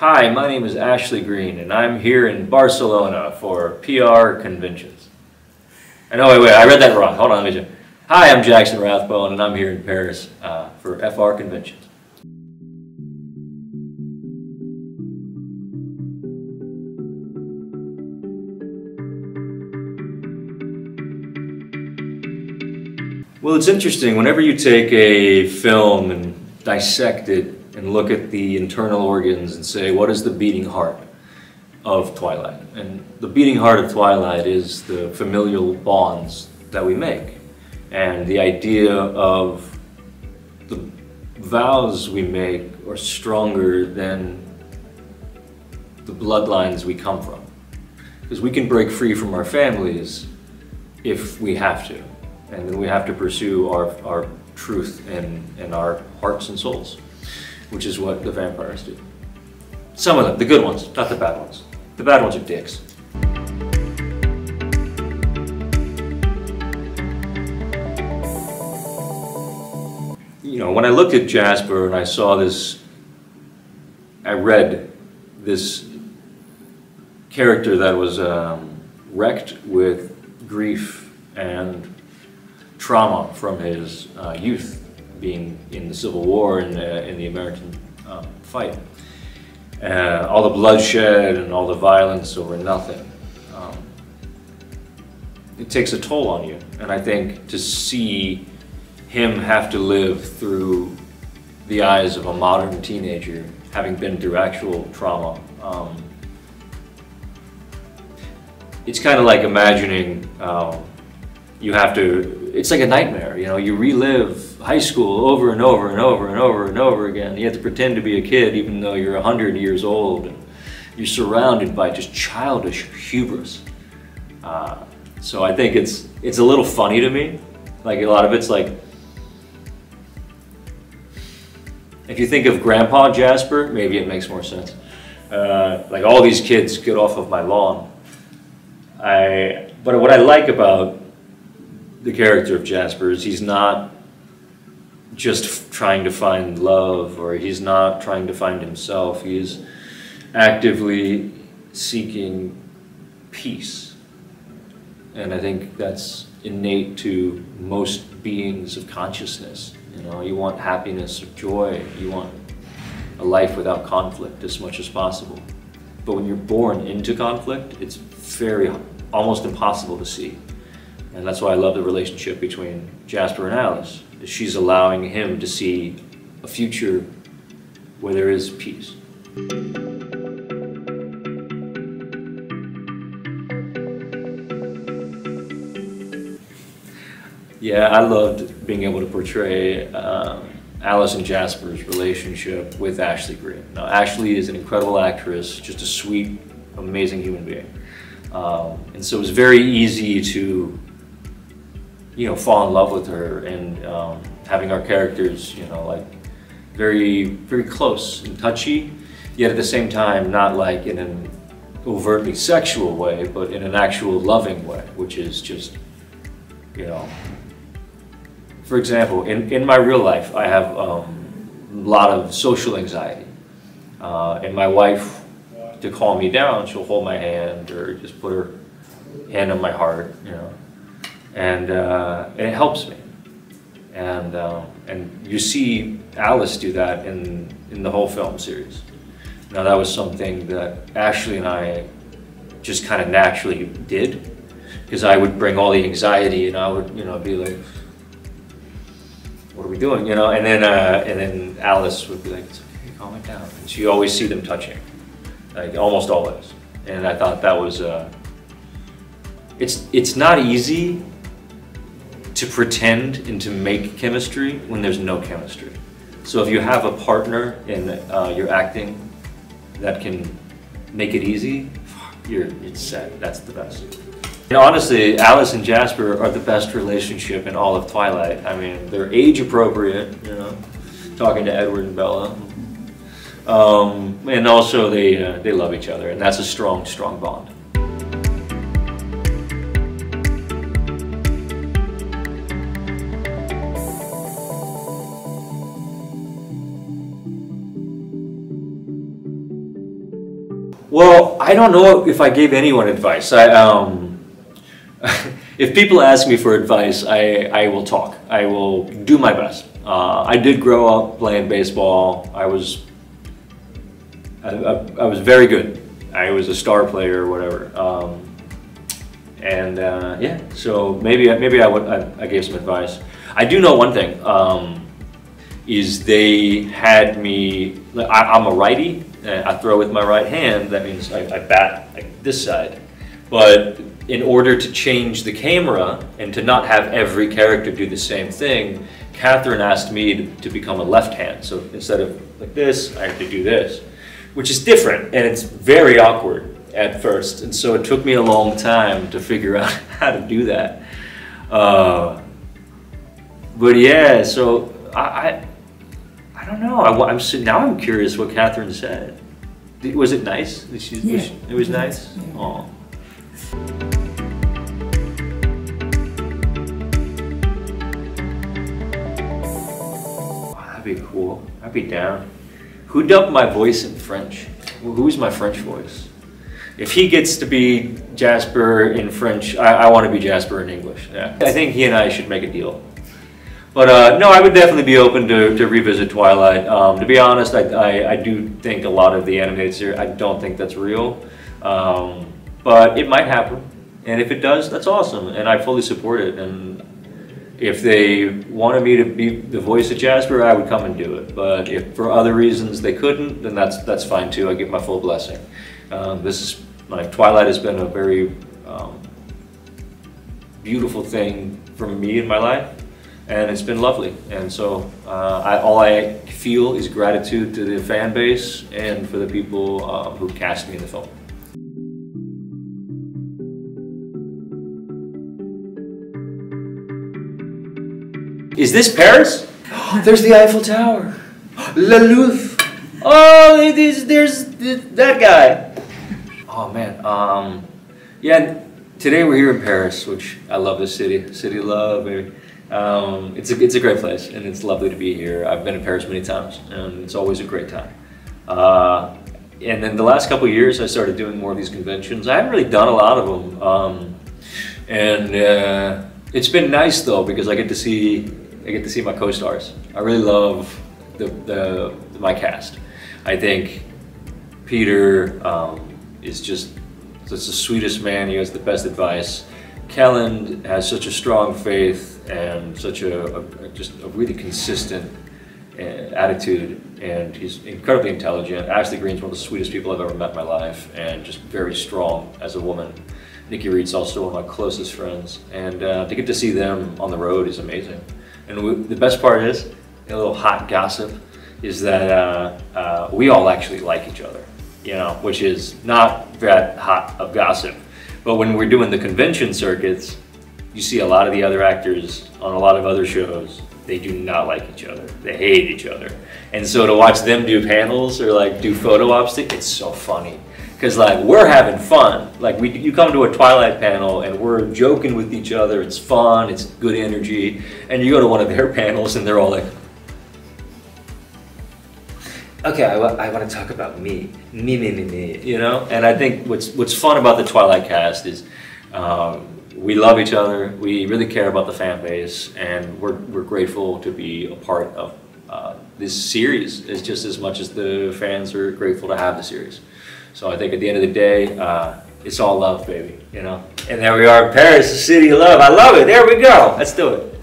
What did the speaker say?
Hi, my name is Ashley Greene, and I'm here in Barcelona for FrConventions. Wait, I read that wrong. Hold on, let me check. Hi, I'm Jackson Rathbone, and I'm here in Paris for FrConventions. Well, it's interesting. Whenever you take a film and dissect it and look at the internal organs and say, what is the beating heart of Twilight? And the beating heart of Twilight is the familial bonds that we make. And the idea of the vows we make are stronger than the bloodlines we come from. Because we can break free from our families if we have to. And then we have to pursue our truth and our hearts and souls, which is what the vampires do. Some of them, the good ones, not the bad ones. The bad ones are dicks. You know, when I looked at Jasper and I saw this, I read this character that was wrecked with grief and trauma from his youth, being in the Civil War and in the American fight. All the bloodshed and all the violence over nothing. It takes a toll on you. And I think to see him have to live through the eyes of a modern teenager, having been through actual trauma, it's kind of like imagining you have to, it's like a nightmare, you know, you relive high school over and over and over and over and over again. You have to pretend to be a kid even though you're 100 years old, and you're surrounded by just childish hubris. So I think it's a little funny to me. Like, a lot of it's like, if you think of Grandpa Jasper, maybe it makes more sense. Like, all these kids get off of my lawn. But what I like about the character of Jasper is he's not just trying to find love, or he's not trying to find himself. He's actively seeking peace. And I think that's innate to most beings of consciousness. You know, you want happiness or joy. You want a life without conflict as much as possible. But when you're born into conflict, it's almost impossible to see. And that's why I love the relationship between Jasper and Alice. She's allowing him to see a future where there is peace. Yeah, I loved being able to portray Alice and Jasper's relationship with Ashley Greene. Now, Ashley is an incredible actress, just a sweet, amazing human being. And so it was very easy to, you know, fall in love with her, and having our characters, you know, like very, very close and touchy, yet at the same time not like in an overtly sexual way, but in an actual loving way, which is just, you know, for example, in my real life, I have a lot of social anxiety, and my wife, to calm me down, she'll hold my hand or just put her hand on my heart, you know. And it helps me, and you see Alice do that in the whole film series. Now, that was something that Ashley and I just kind of naturally did, because I would bring all the anxiety, and I would, you know, be like, "What are we doing?" You know, and then Alice would be like, "It's okay, calm it down." And so you always see them touching, like almost always. And I thought that was it's not easy to pretend and to make chemistry when there's no chemistry. So if you have a partner in your acting that can make it easy, it's set. That's the best. And honestly, Alice and Jasper are the best relationship in all of Twilight. I mean, they're age appropriate, you know, talking to Edward and Bella. And also they love each other, and that's a strong, strong bond. Well, I don't know if I gave anyone advice. If people ask me for advice, I will talk. I will do my best. I did grow up playing baseball. I was very good. I was a star player or whatever. Yeah, so maybe I gave some advice. I do know one thing, is they had me, I'm a righty, I throw with my right hand, that means I bat like this side. But in order to change the camera and to not have every character do the same thing, Catherine asked me to become a left hand. So instead of like this, I have to do this, which is different, and it's very awkward at first. And so it took me a long time to figure out how to do that. But yeah, so I don't know. Now I'm curious what Catherine said. Was it nice? It was nice? Yeah. Aw. That'd be cool. I'd be down. Who dubbed my voice in French? Who's my French voice? If he gets to be Jasper in French, I want to be Jasper in English. Yeah. I think he and I should make a deal. But no, I would definitely be open to revisit Twilight. To be honest, I do think a lot of the animated series, I don't think that's real. But it might happen. And if it does, that's awesome. And I fully support it. And if they wanted me to be the voice of Jasper, I would come and do it. But if for other reasons they couldn't, then that's fine too. I give my full blessing. Twilight has been a very beautiful thing for me in my life. And it's been lovely, and so all I feel is gratitude to the fan base and for the people who cast me in the film. Is this Paris? There's the Eiffel Tower. Le Louvre. Oh, there's that guy. Oh man, yeah, today we're here in Paris, which I love this city. City of love, baby. It's a great place, and it's lovely to be here. I've been in Paris many times, and it's always a great time. And then the last couple of years, I started doing more of these conventions. I haven't really done a lot of them, it's been nice though because I get to see my co-stars. I really love my cast. I think Peter is just the sweetest man. He has the best advice. Kellen has such a strong faith and such just a really consistent attitude, and he's incredibly intelligent. Ashley Greene's one of the sweetest people I've ever met in my life, and just very strong as a woman. Nikki Reed's also one of my closest friends, and to get to see them on the road is amazing. And the best part is, a little hot gossip, is that we all actually like each other, you know, which is not that hot of gossip. But when we're doing the convention circuits, you see a lot of the other actors on a lot of other shows, they do not like each other. They hate each other. And so to watch them do panels or like do photo ops, it's so funny. Because like we're having fun. Like you come to a Twilight panel and we're joking with each other. It's fun, it's good energy. And you go to one of their panels and they're all like, okay, I want to talk about me, you know? And I think what's fun about the Twilight cast is we love each other, we really care about the fan base, and we're grateful to be a part of this series as just as much as the fans are grateful to have the series. So I think at the end of the day, it's all love, baby, you know? And there we are in Paris, the city of love. I love it, there we go, let's do it.